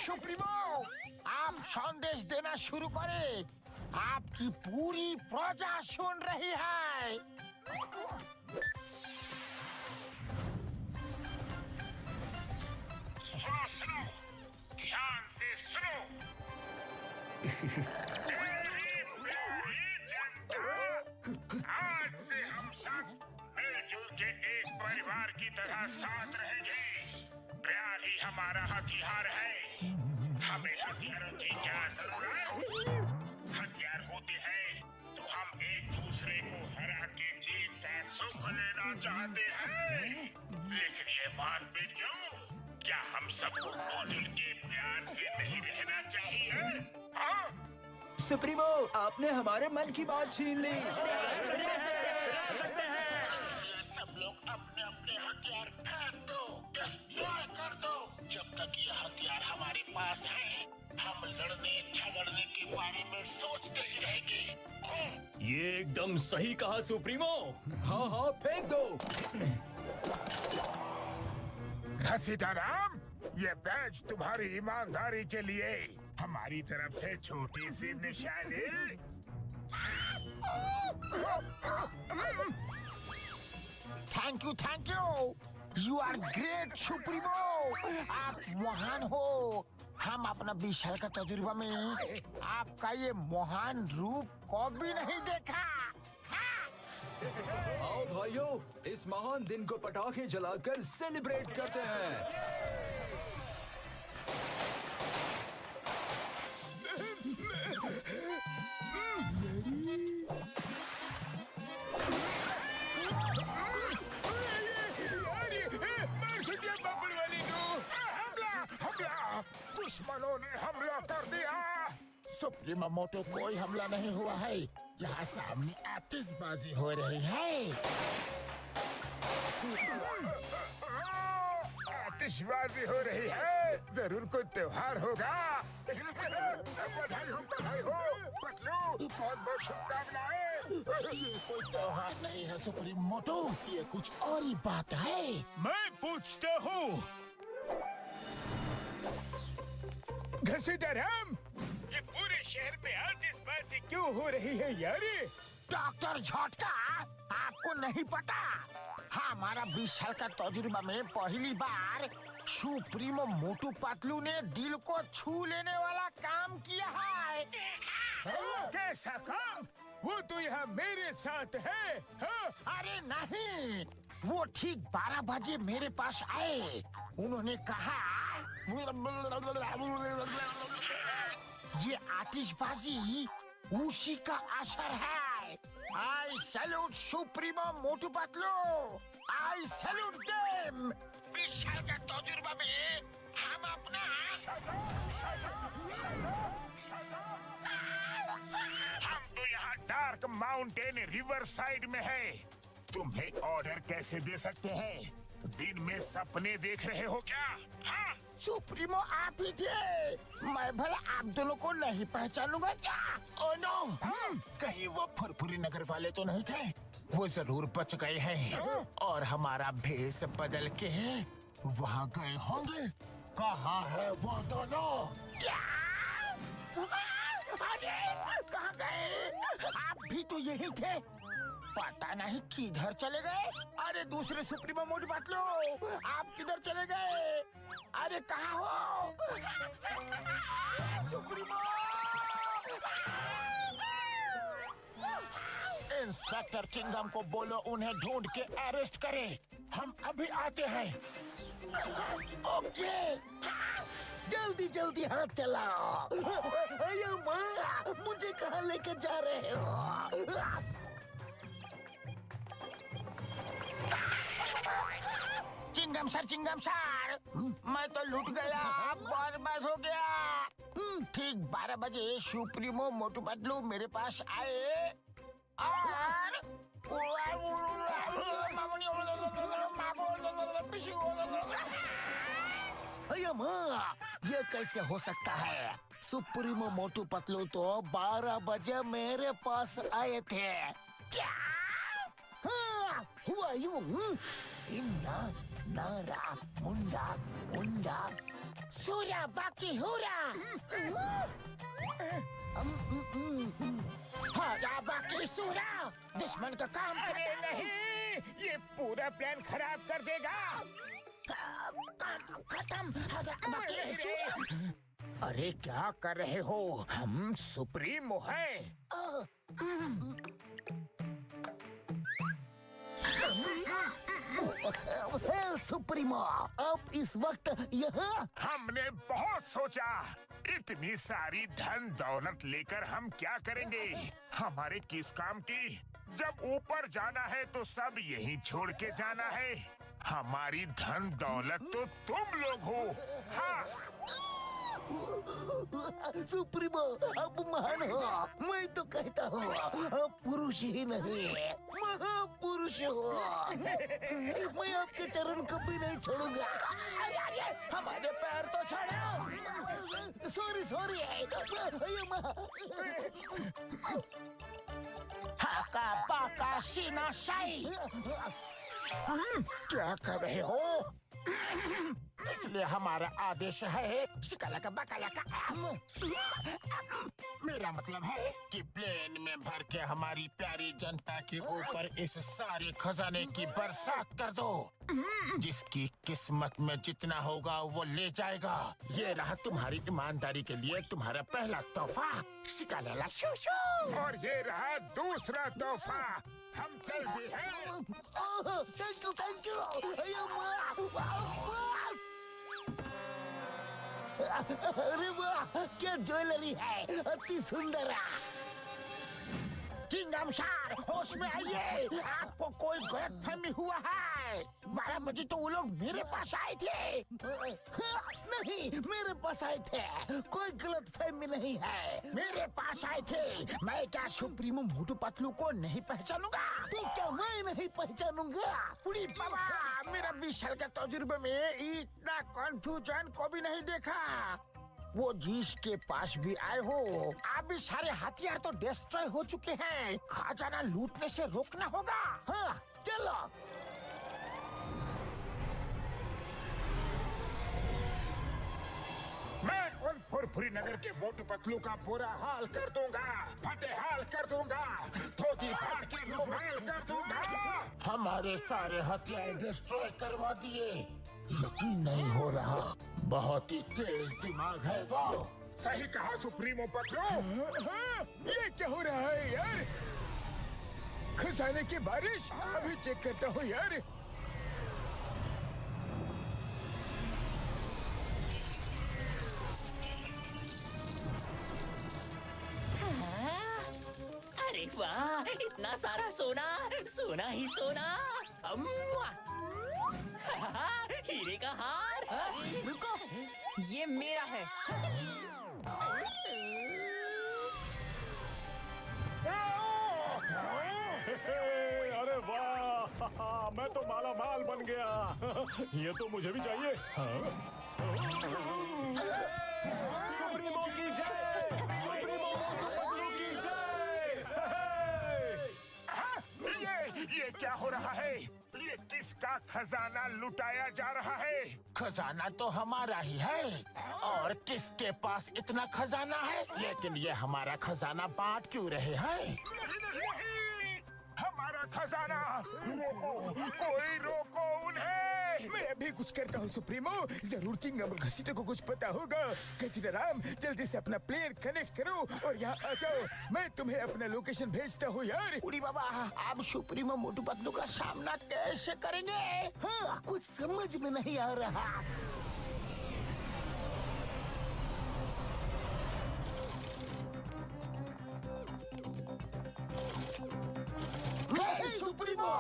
सुप्रीमो, आप संदेश देना शुरू करें। आपकी पूरी प्रजा सुन रही है। सुनो, ध्यान से सुनो। आज से हम सब मिलजुल के एक परिवार की तरह साथ रहेंगे। प्यार ही हमारा हथियार है। हमें हथियारों की क्या जरूरत? हथियार होते हैं तो हम एक दूसरे को हरा के जीत का सुख लेना चाहते हैं। लेकिन ये बात भी क्यों? क्या हम सबको मिलजुल के प्यार से नहीं रहना चाहिए? हाँ? सुप्रीमो, आपने हमारे मन की बात छीन ली। सब लोग अपने अपने हथियार फेंक दो, डिस्ट्रॉय कर दो। जब तक ये हथियार हमारे पास है, हम लड़ने झगड़ने के बारे में सोचते ही रहेंगे। ये एकदम सही कहा सुप्रीमो। हाँ, फेंक दो। घसीटाराम, ये बैज तुम्हारी ईमानदारी के लिए हमारी तरफ से छोटी सी निशानी। Thank you. You are great supremo, आप महान हो। हम अपना 20 साल का तजुर्बा में आपका ये महान रूप कभी नहीं देखा। आओ भाइयों, इस महान दिन को पटाखे जलाकर सेलिब्रेट करते हैं। दुश्मनों ने हमला कर दिया। सुप्रीमो मोटू, कोई हमला नहीं हुआ है। यहाँ सामने आतिशबाजी हो रही है। आतिशबाजी हो रही है, जरूर कोई त्योहार होगा। बधाई हो पतलू, बहुत बहुत शुभकामनाएं। ये कोई त्योहार नहीं है सुप्रीम मोटू, ये कुछ और ही बात है। मैं पूछता हूँ, घसीटा राम, ये पूरे शहर में आतिशबाजी क्यों हो रही है यारी? डॉक्टर झटका, आपको नहीं पता? हमारा 20 साल का तजुर्बा में पहली बार सुप्रीमो मोटू पतलू ने दिल को छू लेने वाला काम किया है। कैसा काम? वो तो यहाँ मेरे साथ है। हाँ? अरे नहीं, वो ठीक 12 बजे मेरे पास आए। उन्होंने कहा, ये आतिशबाजी उसी का असर है। आई सैल्यूट सुप्रीमो मोटू पतलू, आई सैल्यूट देम। 20 साल का तजुर्बा में हम अपना हम तो यहाँ डार्क माउंटेन रिवर साइड में है। तुम्हें ऑर्डर कैसे दे सकते हैं? दिन में सपने देख रहे हो क्या? हाँ? सुप्रीमो आप ही थे। मैं भला आप दोनों को नहीं पहचानूंगा क्या? ओह नो, कहीं वो फुरफुरी नगर वाले तो नहीं थे? वो जरूर बच गए हैं और हमारा भेष बदल के वहाँ गए होंगे। कहाँ है वो दोनों? क्या? अरे कहाँ गए? आप भी तो यही थे। पता नहीं किधर चले गए। अरे दूसरे सुप्रीमो मोटू पतलू, आप किधर चले गए? अरे कहाँ हो सुप्रीमो? इंस्पेक्टर चिंगम को बोलो उन्हें ढूंढ के अरेस्ट करे। हम अभी आते हैं। ओके, जल्दी जल्दी हाथ चलाओ। अये माँ, मुझे कहाँ लेके जा रहे हो? चिंगम सर, मैं तो लूट गया, बर्बाद हो गया। ठीक 12 बजे सुप्रीमो मोटू पतलू मेरे पास आए और अये माँ, ये कैसे हो सकता है? सुप्रीमो मोटू पतलू तो 12 बजे मेरे पास आए थे। क्या हुआ यूं? इन्ना नारा मुंडा मुंडा सूरा बाकी हुरा, हारा बाकी सूरा, दुश्मन का काम। अरे नहीं, ये पूरा प्लान खराब कर देगा। काम खत्म, हारा बाकी सूरा। अरे क्या कर रहे हो? हम सुप्रीमो हैं। सुप्रीमो, आप इस वक्त यहाँ? हमने बहुत सोचा, इतनी सारी धन दौलत लेकर हम क्या करेंगे? हमारे किस काम की? जब ऊपर जाना है तो सब यहीं छोड़ के जाना है। हमारी धन दौलत तो तुम लोग हो। हाँ? सुप्रीमो, आप महान हो। मैं तो कहता हूँ आप पुरुष ही नहीं, महापुरुष हो। मैं आपके चरण कभी नहीं छोड़ूंगा। हमारे पैर तो छोड़ो। सॉरी। हाका बाका सीना साई। क्या कर रहे हो? इसलिए हमारा आदेश है शिकाला का बकाला का। मेरा मतलब है कि प्लेन में भर के हमारी प्यारी जनता के ऊपर इस सारे खजाने की बरसात कर दो। जिसकी किस्मत में जितना होगा वो ले जाएगा। ये रहा तुम्हारी ईमानदारी के लिए तुम्हारा पहला तोहफा, शिकाला शूशू। और ये रहा दूसरा तोहफा। हम चलते हैं। Thank you. अरे वाह, क्या ज्वेलरी है, अति सुंदर। चिंगमशार, होश में आइए। आपको कोई गलतफहमी हुआ है। 12 बजे तो वो लोग मेरे पास आए थे। नहीं, मेरे पास आए थे। कोई गलतफहमी नहीं है। मेरे पास आए थे। मैं क्या सुप्रीमो मोटू पतलू को नहीं पहचानूंगा? तो क्या मैं नहीं पहचानूंगा? उड़ी बाबा, मेरा 20 साल का तजुर्बे में इतना कंफ्यूजन को भी नहीं देखा। वो जिसके पास भी आए हो, अभी सारे हथियार तो डिस्ट्रॉय हो चुके हैं। खजाना लूटने से रोकना होगा। हाँ, चलो। मैं उन फुरफुरी नगर के मोटू पतलू का बुरा हाल कर दूंगा, फटे हाल कर दूंगा, धोती फाड़ के रुमाल कर दूंगा। हमारे सारे हथियार डिस्ट्रॉय करवा दिए। यकीन नहीं हो रहा, बहुत ही तेज दिमाग है वो। सही कहा सुप्रीमो पतलू। ये क्या हो रहा है यार? खजाने की बारिश। अभी चेक करता हूँ यार। अरे वाह, इतना सारा सोना, सोना ही सोना। अम्मा! हीरे का हार। रुको, ये मेरा है। अरे वाह, मैं तो माला माल बन गया। ये तो मुझे भी चाहिए। सुप्रीमो की जय, सुप्रीमो पतलू की जय। ये क्या हो रहा है? ये किसका खजाना लुटाया जा रहा है? खजाना तो हमारा ही है। और किसके पास इतना खजाना है? लेकिन ये हमारा खजाना बांट क्यों रहे हैं? हमारा खजाना रोको, कोई रोको उन्हें। मैं अभी कुछ करता हूँ सुप्रीमो। जरूर चिंगम और घसीटे को कुछ पता होगा। घसीटा राम, जल्दी से अपना प्लेन कनेक्ट करो और यहाँ आ जाओ। मैं तुम्हें अपना लोकेशन भेजता हूँ यार। उड़ी बाबा, आप सुप्रीमो मोटू पतलू का सामना कैसे करेंगे? हाँ, कुछ समझ में नहीं आ रहा। सुप्रीमो,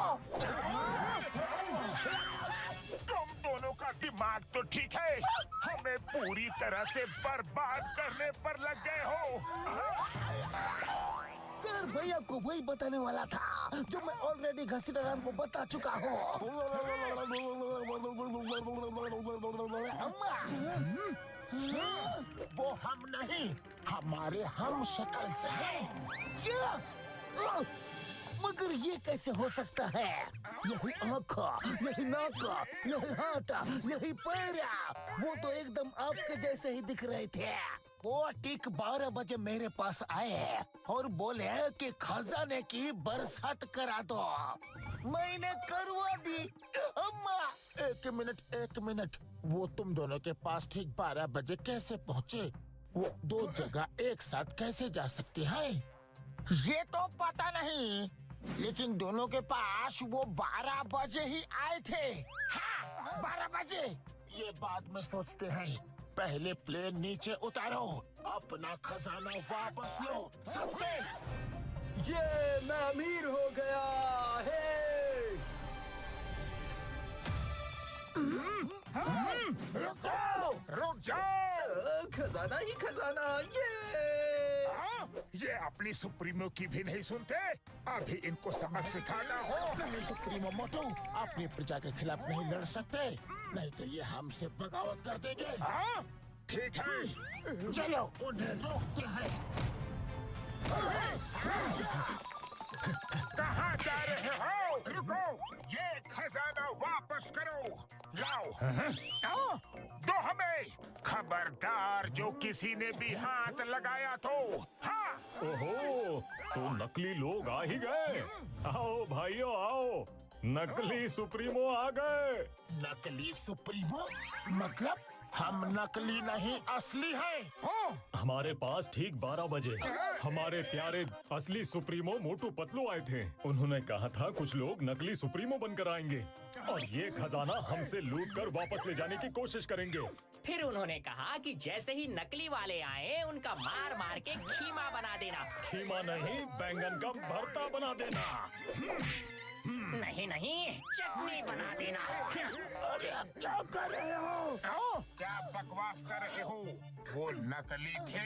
तुम दोनों का दिमाग तो ठीक है, हमें पूरी तरह से बर्बाद करने पर लग गए हो। सर भैया को वही बताने वाला था जो मैं ऑलरेडी घसीटा राम को बता चुका हूँ। वो हम नहीं, हमारे हम शक्ल से हैं। क्या? मगर ये कैसे हो सकता है? यही आँख, यही नाक, यही हाथ, यही पैर, वो तो एकदम आपके जैसे ही दिख रहे थे। वो ठीक 12 बजे मेरे पास आए और बोले कि खजाने की बरसात करा दो। मैंने करवा दी। अम्मा, एक मिनट, वो तुम दोनों के पास ठीक 12 बजे कैसे पहुँचे? वो दो जगह एक साथ कैसे जा सकते हैं? ये तो पता नहीं, लेकिन दोनों के पास वो 12 बजे ही आए थे। हाँ, 12 बजे। ये बाद में सोचते हैं, पहले प्लेन नीचे उतारो, अपना खजाना वापस लो सबसे। ये मैं अमीर हो गया है। रुक जाओ। खजाना ही खजाना। ये अपनी सुप्रीमो की भी नहीं सुनते। अभी इनको सबक सिखाना हो। नहीं सुप्रीमो मोटू, अपनी प्रजा के खिलाफ नहीं लड़ सकते, नहीं तो ये हमसे बगावत कर देंगे। हाँ, ठीक है, चलो उन्हें रोकते हैं। कहाँ जा रहे हो? रुको, ये खजाना वापस करो। लाओ, दो हमें। खबरदार, जो किसी ने भी हाथ लगाया तो। हाँ, ओहो, तो नकली लोग आ ही गए। आओ भाइयों आओ, नकली सुप्रीमो आ गए। नकली सुप्रीमो? मतलब हम नकली नहीं असली हैं। हमारे पास ठीक 12 बजे हमारे प्यारे असली सुप्रीमो मोटू पतलू आए थे। उन्होंने कहा था कुछ लोग नकली सुप्रीमो बनकर आएंगे और ये खजाना हमसे लूट कर वापस ले जाने की कोशिश करेंगे। फिर उन्होंने कहा कि जैसे ही नकली वाले आए उनका मार मार के खीमा बना देना। खीमा नहीं, बैंगन का भरता बना देना। नहीं नहीं, चटनी बना देना। अरे क्या कर रहे हो? क्या बकवास कर रहे हो? वो नकली थे,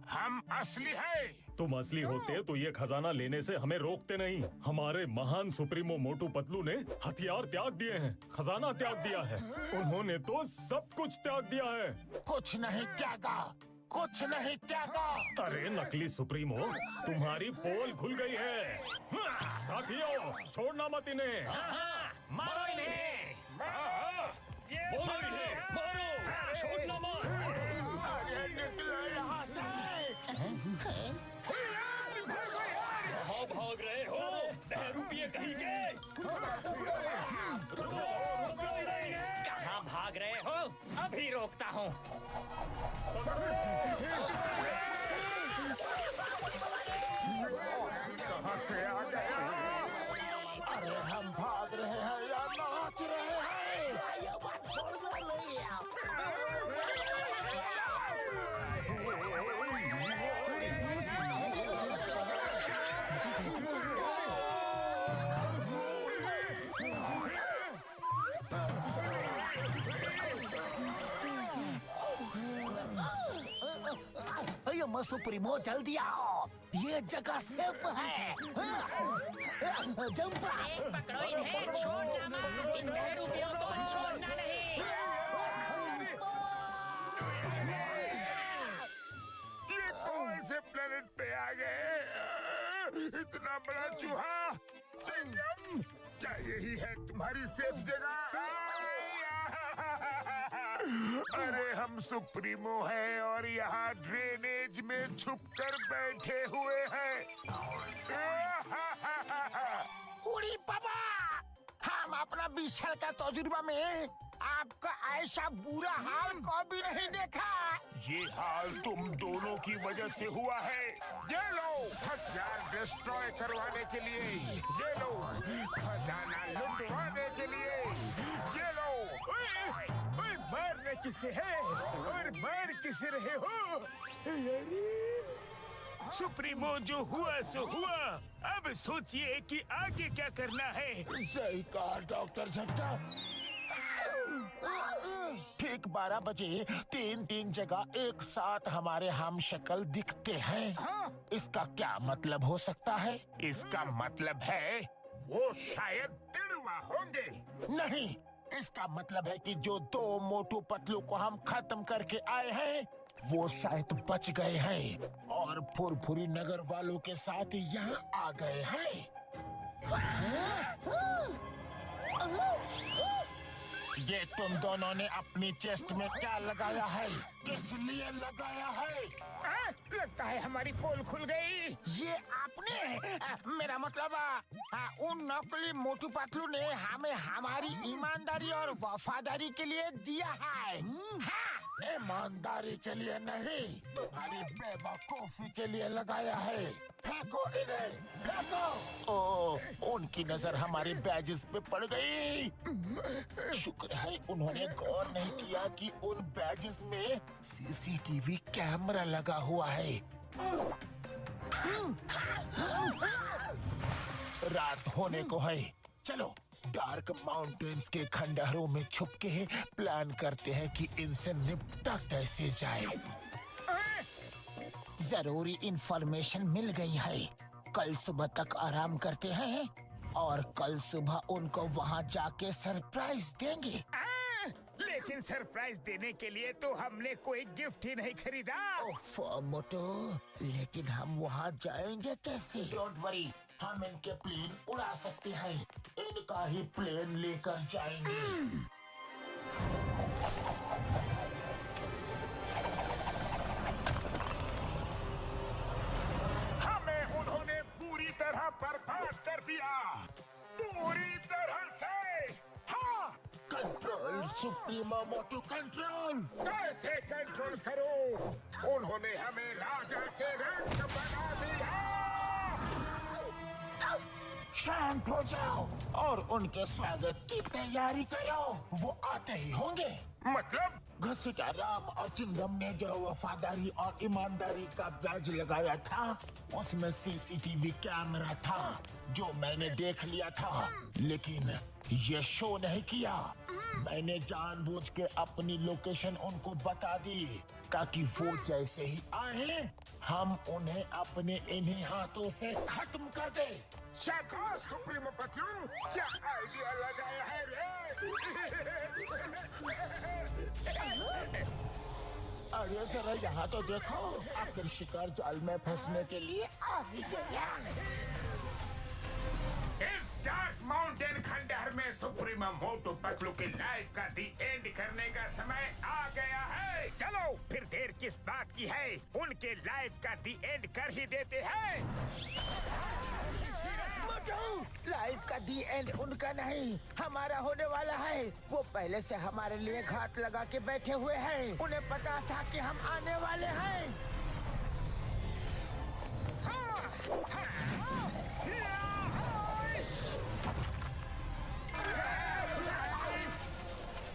हम असली हैं। तुम असली होते तो ये खजाना लेने से हमें रोकते नहीं। हमारे महान सुप्रीमो मोटू पतलू ने हथियार त्याग दिए हैं, खजाना त्याग दिया है। उन्होंने तो सब कुछ त्याग दिया है। कुछ नहीं त्यागा, कुछ नहीं त्यागा। अरे नकली सुप्रीमो, तुम्हारी पोल खुल गई है। साथियों, छोड़ना मत इन्हें। मारो इन्हें। मारो इन्हें, मारो, छोड़ना मत। अरे निकलो यहाँ से। कहाँ भाग रहे हो? बहरूपिये कहीं के? कहाँ भाग रहे हो? अभी रोकता हूँ। कहाँ से आ गया? अरे हम भाग रहे हैं या नाच रहे हैं? ये बात छोड़ दो मैं सुप्रीमो, जल्दी आओ, ये जगह सेफ है। जंप। पकड़ो इन्हें, छोड़ना मत। इन बहरूपियों को छोड़ना नहीं। ये कौन से प्लेनेट पे आ गए? इतना बड़ा चूहा। चिंगम, क्या यही है तुम्हारी सेफ जगह? अरे हम सुप्रीमो हैं और यहाँ ड्रेनेज में छुपकर बैठे हुए हैं। उड़ी पापा, हम अपना विशाल का तजुर्बा में आपका ऐसा बुरा हाल कभी नहीं देखा। ये हाल तुम दोनों की वजह से हुआ है। ये लो हथियार डिस्ट्रॉय करवाने के लिए, ये लो खजाना लुटवाने के लिए, ये लो। मारने किसे है और मार किसे रहे हो? सुप्रीमो, जो हुआ सो हुआ। अब सोचिए कि आगे क्या करना है। सही कहा डॉक्टर झटका। ठीक 12 बजे 3 जगह एक साथ हमारे हम शक्ल दिखते हैं। इसका क्या मतलब हो सकता है? इसका मतलब है वो शायद तिड़वा होंगे। नहीं, इसका मतलब है कि जो 2 मोटू पतलू को हम खत्म करके आए हैं वो शायद बच गए हैं और फुरफुरी नगर वालों के साथ यहाँ आ गए हैं। ये तुम दोनों ने अपनी चेस्ट में क्या लगाया है? किस लिए लगाया है? लगता है हमारी पोल खुल गई। ये आपने, मेरा मतलब उन नकली मोटू पतलू ने हमें हमारी ईमानदारी और वफादारी के लिए दिया है। हाँ, ईमानदारी के लिए नहीं, तुम्हारी बेवकूफी के लिए लगाया है। फेंको इन्हें, फेंको। ओह, उनकी नजर हमारे बैजेस पे पड़ गई। शुक्र है उन्होंने गौर नहीं किया कि उन बैजेस में सीसीटीवी कैमरा लगा हुआ है। रात होने को है, चलो डार्क माउंटेन्स के खंडहरों में छुप के प्लान करते हैं कि इनसे निपटा कैसे जाए। जरूरी इंफॉर्मेशन मिल गई है। कल सुबह तक आराम करते हैं और कल सुबह उनको वहाँ जाके सरप्राइज देंगे। लेकिन सरप्राइज देने के लिए तो हमने कोई गिफ्ट ही नहीं खरीदा। मोटो, लेकिन हम वहाँ जाएंगे कैसे? डोंट वरी, हम इनके प्लेन उड़ा सकते हैं। इनका ही प्लेन लेकर जाएंगे। हमें उन्होंने पूरी तरह बर्बाद कर दिया, पूरी तरह से। हाँ, कंट्रोल सुप्रीमो मोटू कंट्रोल। कैसे कंट्रोल करूं? उन्होंने हमें राजा से रंग बना दिया। शांत हो जाओ और उनके स्वागत की तैयारी करो। वो आते ही होंगे। मतलब? घसीटा राम और चिंगम ने जो वफादारी और ईमानदारी का ब्याज लगाया था, उसमें सीसीटीवी कैमरा था जो मैंने देख लिया था, लेकिन ये शो नहीं किया। मैंने जानबूझ के अपनी लोकेशन उनको बता दी ताकि वो जैसे ही आए हम उन्हें अपने इन्हीं हाथों से खत्म कर दे। शाबाश सुप्रीमो पतलू, क्या आइडिया लगाया है रे? अरे जरा यहाँ तो देखो, आखिर शिकार जाल में फंसने के लिए आ ही गया। इस डार्क माउंटेन खंडहर में सुप्रीमो मोटू पतलू की लाइफ का दी एंड करने का समय आ गया है। चलो फिर देर किस बात की है, उनके लाइफ का दी एंड कर ही देते हैं। लाइफ का दी एंड उनका नहीं, हमारा होने वाला है। वो पहले से हमारे लिए घात लगा के बैठे हुए हैं। उन्हें पता था कि हम आने वाले हैं।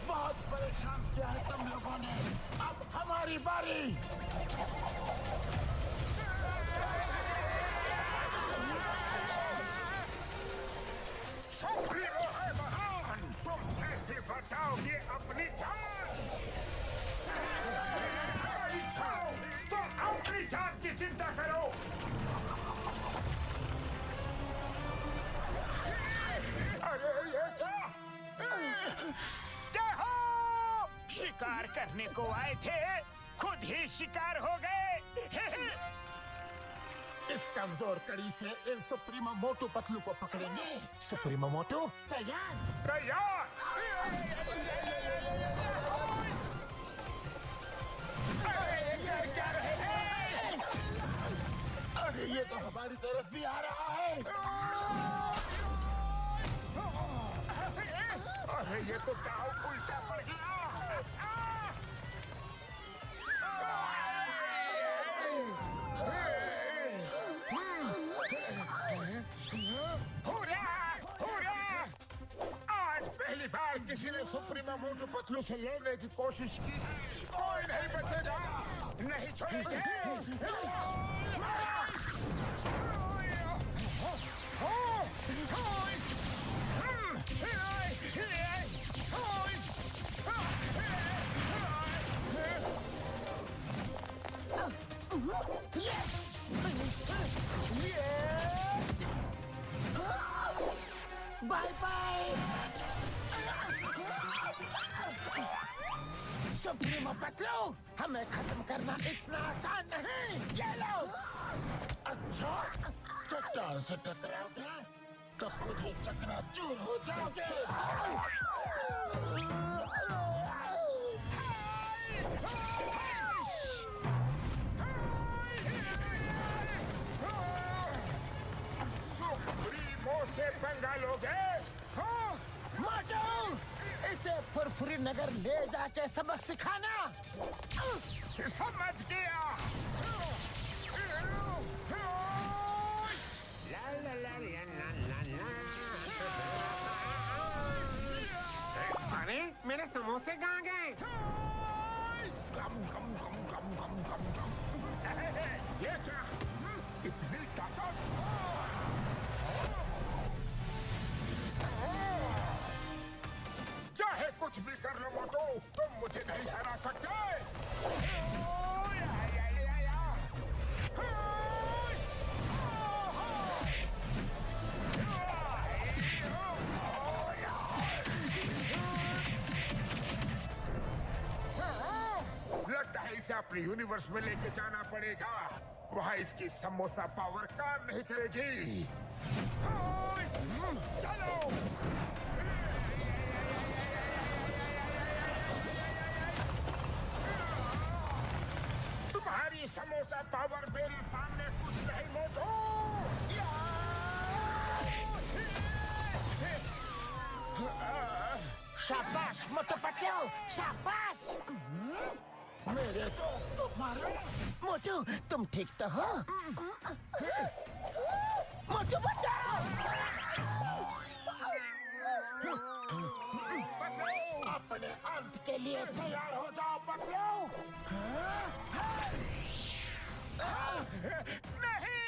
बहुत परेशान किया है तुम लोगों ने, अब हमारी बारी। सुप्रीमो है महान, तुम कैसे बचाओगे अपनी जान? तुम अपनी जान की चिंता करो। अरे ये क्या हो? शिकार करने को आए थे, खुद ही शिकार हो गए। इस कमजोर कड़ी से इन सुप्रीमो मोटू पतलू को पकड़ेंगे। सुप्रीमो मोटू तैयार? तैयार। अरे ये तो हमारी तरफ भी आ रहा है। अरे ये तो दाव उल्टा पड़ गया। आज पहली बार किसी ने सुप्रीमो मोटू पतलू से लड़ने की कोशिश की है। कोई नहीं बचेगा, नहीं छोड़ेंगे। बाय बाय सुप्रीमो पतलू, हमें खत्म करना इतना आसान नहीं। ये लो। अच्छा, चट्टान से टकराओगे तो खुद ही चकनाचूर हो जाओगे। सुप्रीमो से पंगा लोगे? मोटू, इसे फुरफुरी नगर ले जाके सबक सिखाना। समझ गया। अरे मेरे समोसे कहाँ गए? ये क्या? इतनी ताकत? चाहे कुछ भी कर लो मोटू, तुम मुझे नहीं हरा सकते। लगता है इसे अपने यूनिवर्स में लेके जाना पड़ेगा। वहाँ इसकी समोसा पावर काम नहीं करेगी। चलो। तुम्हारी समोसा पावर मेरे सामने कुछ नहीं मोटू। शाबाश मोटू पतलू, शाबाश। मेरे दोस्त मोटू, तुम ठीक तो हो? मोटू बचाओ! अपने अंत के लिए तैयार हो जाओ पतलू। नहीं!